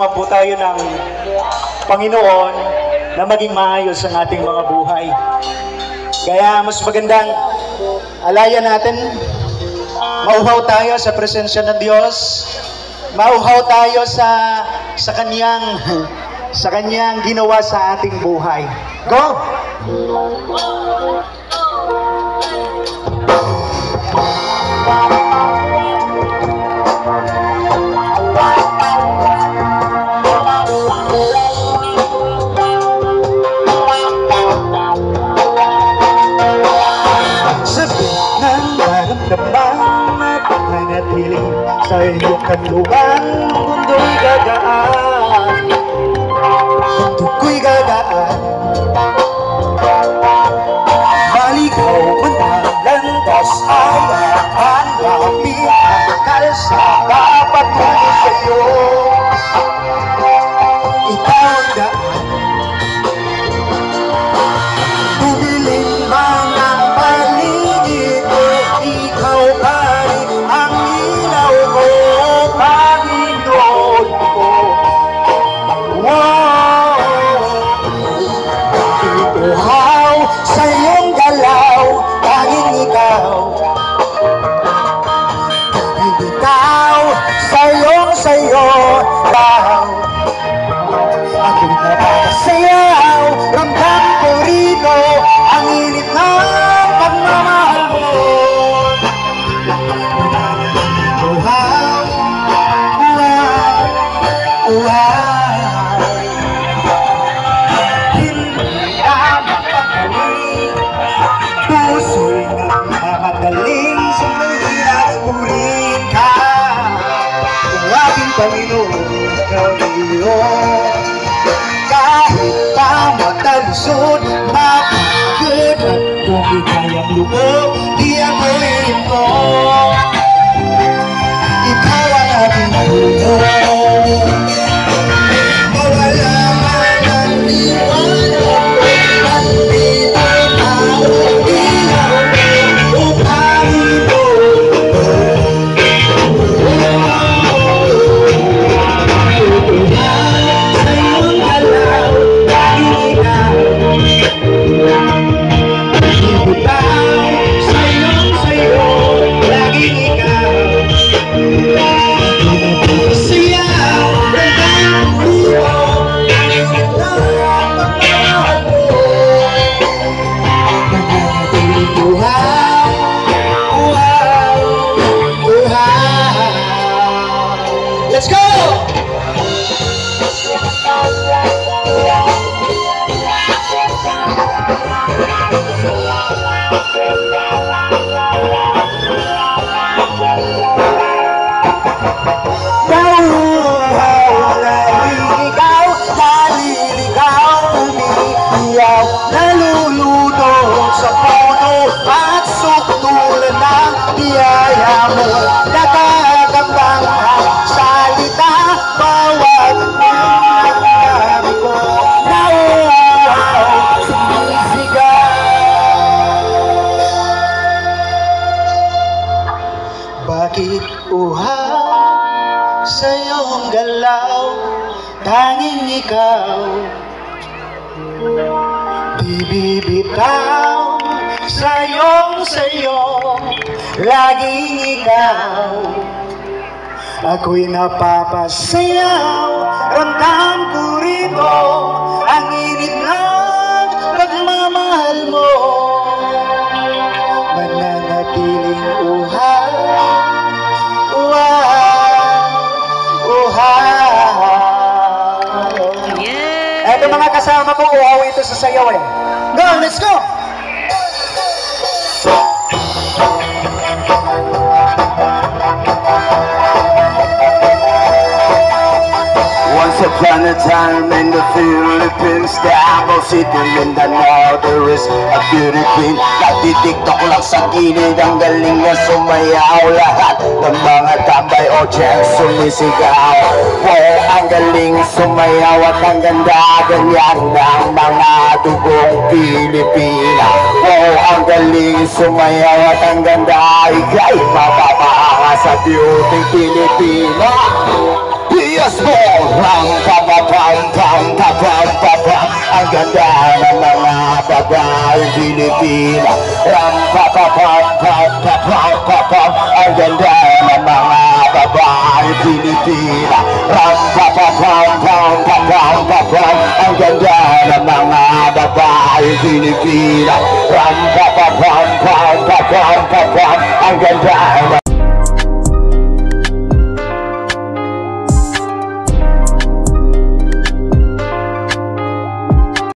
naman po tayo ng Panginoon na maging maayos ang ating mga buhay. Kaya mas magandang alayan natin, mauhaw tayo sa presensya ng Diyos, mauhaw tayo sa kanyang ginawa sa ating buhay. Go! Napanatili sa iyong kanluran, mundo'y gagaan, mundo ko'y gagaan. Maligaw man ang landas ay hanapin ang kalsada patungo sa'yo. Ikaw ang daan, tubilin man ang paligid ko, ikaw pa ang ilaw ko, Panginoon ko. Wow! Ituhaw sa iyong galaw, tanging ikaw. Bibitaw sa iyo, daw. Ako'y napasayaw, ramdam ko rito ang init ng pagmamahal mo. Puso'y nagmamagaling sa mahirap purihin ka. Ang aking Panginoon, ikaw iyon. Kahit pa matalusod, mapagod at kung ikayang loob, di ako iinto. Ikaw ang aking Panginoon. Mawala man ang liwanag, nandito ang ilaw mo, Panginoon. Sa iyong galaw, laging ikaw. Bibitaw sa iyo, laging ikaw. Sayaw, ramdam ko rito, init na ang pagmamahal mo. Nananatiling buhay, buhay, buhay. Let's go! Naluluto sa puno at sukdulan ng biyaya mo. Nakakambang ang salita, bawat nagsabi ko. Nauuhaw, sumisigaw. Bakit uhaw sa iyong galaw, tanging ikaw? Bibitaw sa iyo, laging ikaw. Ako'y napapasayaw, ramdam ko rito ang init ng pagmamahal mo. Mananatiling uhaw, uhaw, uhaw. Eto mga kasama ko, uhaw ito sa sayaw eh. Go, let's go! Once upon a time in the Philippines, Davao City, Mindanao, there is a beauty queen. Nagtitiktok lang sa gilid, ang galing niya sumayaw. Lahat ng mga tambay o dyan sumisigaw. Oh, ang galing sumayaw at ang ganda, ganyan ng mga dugong Pilipina. Oh, ang galing sumayaw at ang ganda, ika'y mapapahanga sa beauty Pilipina. Yes, more! babaeng Pilipina. Ram pa pa pam pam pa pam pa pam. Ang ganda ng mga babaeng Pilipina. Ram pa pa pam pam pa pam pa pam. Ang ganda ng mga babaeng Pilipina. Ram pa pa pam pam pa pam pa pam. Ang ganda ng